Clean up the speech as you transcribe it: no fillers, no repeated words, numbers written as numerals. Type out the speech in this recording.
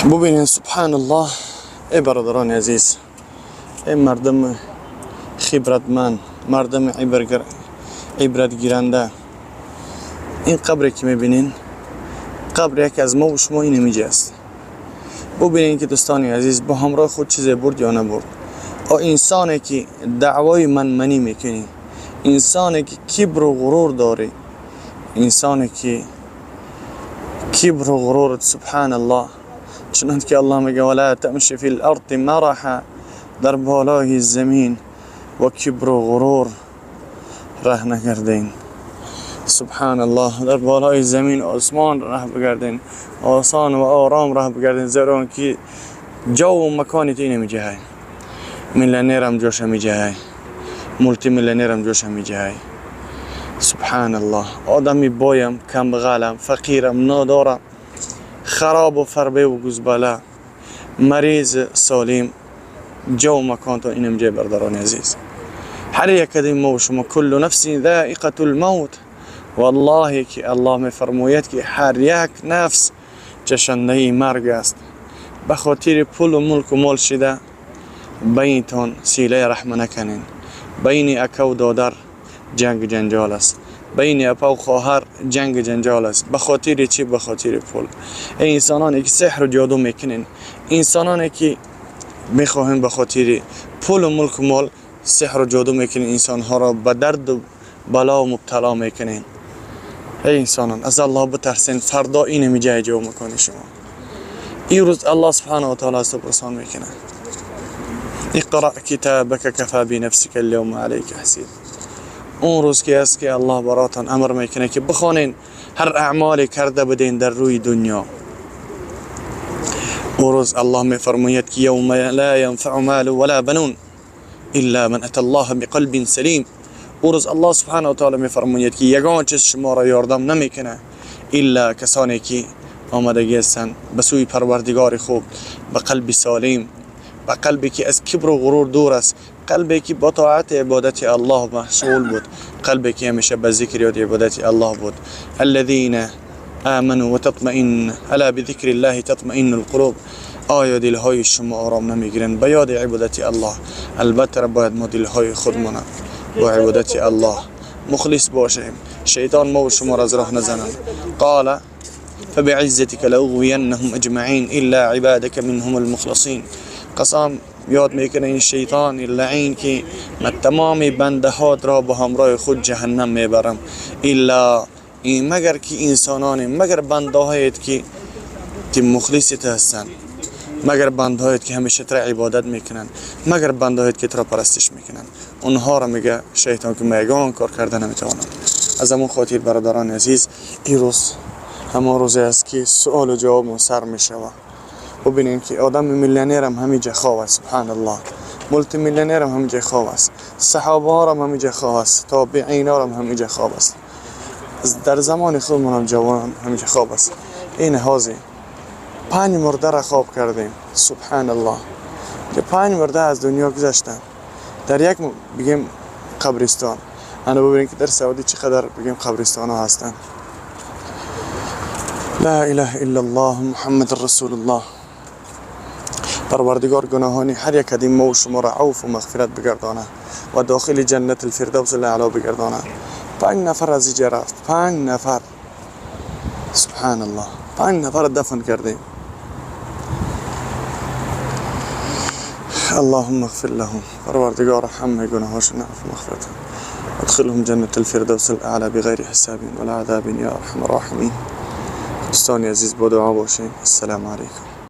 ببینین سبحان الله. ای برادران عزیز، ای مردم خبرتمند، مردم عبرت گیرنده، این قبری که میبینین قبر یک از ما و شما این میجه است. ببینین که دوستان عزیز با همراه خود چیزی برد یا نبرد. انسانی که دعوای منی میکنی، انسانی که کبر و غرور داری، انسانی که کبر و غرور، سبحان الله، چنانکه که الله میگه ولا تمشی فی الارض مرحا، در بالای زمین و کبر و غرور ره نگردین. سبحان الله، در بالای زمین آسمان راه بگردین، آسان و آرام راه بگردین، زیرا که جو و مکانی تینه می جهی، میلیونر هم جوش می جهی، مولتی میلیونر هم جوش می جهی. سبحان الله، آدمی بایم، کم بغلم، فقیرم، نادارم، خراب و فربه و گزباله، مریض، سالم، جو و مکان تو اینم جای برداران عزیز. هر یک کدیم ما و شما کل نفس ذائقة الموت، والله که الله می فرماید که هر یک نفس چشنده مرگ است. به خاطر پول و ملک و مال شده بینتان سیله رحم نکنین. بین اکا و دادر جنگ جنجال است، بین اپا و خواهر جنگ جنجال است. به خاطر چی؟ به خاطر پول. این انسانانی که سحر و جادو میکنین، انسانانی که میخواهیم به خاطر پول و ملک و مال سحر و جادو میکنین، انسان ها را به درد و بلا و مبتلا میکنین. ای انسانان از الله بترسین، فردا این میجای جو مکانی شما. این روز الله سبحانه و تعالی است پرسان میکنه. اقرأ کتابک کفا بنفسک اليوم علیک حسیب. اون روز که است که الله براتان امر میکنه که بخوانین هر اعمالی کرده بدین در روی دنیا. اون روز الله میفرماید که یوم لا ینفع مال ولا بنون الا من اتى الله بقلب سلیم. اون روز الله سبحانه و تعالی میفرماید که یگان چیز شما را یاردم نمیکنه الا کسانی که آمدگی هستند به سوی پروردگار خوب، به قلب سالم، به قلبی که از کبر و غرور دور است، قلبی که با طاعت عبادت الله مشغول بود، قلبی که همیشه به ذکر و عبادت الله بود. الذين آمنوا وتطمئن الا بذكر الله تطمئن القلوب. آیا دلهای شما آرام نمیگیرن به یاد عبادت الله؟ البته باید ما دلهای خودمون با عبادت الله مخلص باشیم. شیطان ما و شما را از راه نزنن. قال فبعزتك لأغوينهم اجمعين الا عبادك منهم المخلصين. قسم یاد میکنه این شیطان لعین که من تمام بنده هات را با همراه خود جهنم میبرم الا این، مگر که انسانان، مگر بنده هایت که مخلصت هستند، مگر بنده هایت که همیشه تر عبادت میکنن، مگر بنده هایت که تر پرستش میکنن. اونها را میگه شیطان که میگان کار کرده نمیتوانند. از همون خاطر برادران عزیز، این روز همان روزی است که سوال و جواب سر میشه. ببینین که آدم میلیونر هم همینجا خواب است. سبحان الله، مولتی میلیونر هم همینجا خواب است، صحابه ها هم همینجا خواب است، تابعین ها هم همینجا خواب است، در زمان خودمون هم جوان همینجا خواب است. این حاضی 5 مرده را خواب کردیم. سبحان الله، که 5 مرده از دنیا گذشتن در یک بگیم قبرستان. انا ببینین که در سعودی چقدر بگیم قبرستان ها هستن. لا اله الا الله محمد رسول الله. پروردگار گناهانی هر یک کدیم ما و شما را عفو و مغفرت بگردانه و داخل جنت الفردوس الاعلی بگردانه. 5 نفر از اینجا رفت، 5 نفر. سبحان الله، 5 نفر دفن کردیم. اللهم اغفر لهم، پروردگار همه گناهاشون عفو و مغفرت، ادخلهم جنت الفردوس الاعلی بغیر حساب ولا عذاب یا ارحم الراحمین. دوستان عزیز با دعا باشین. السلام علیکم.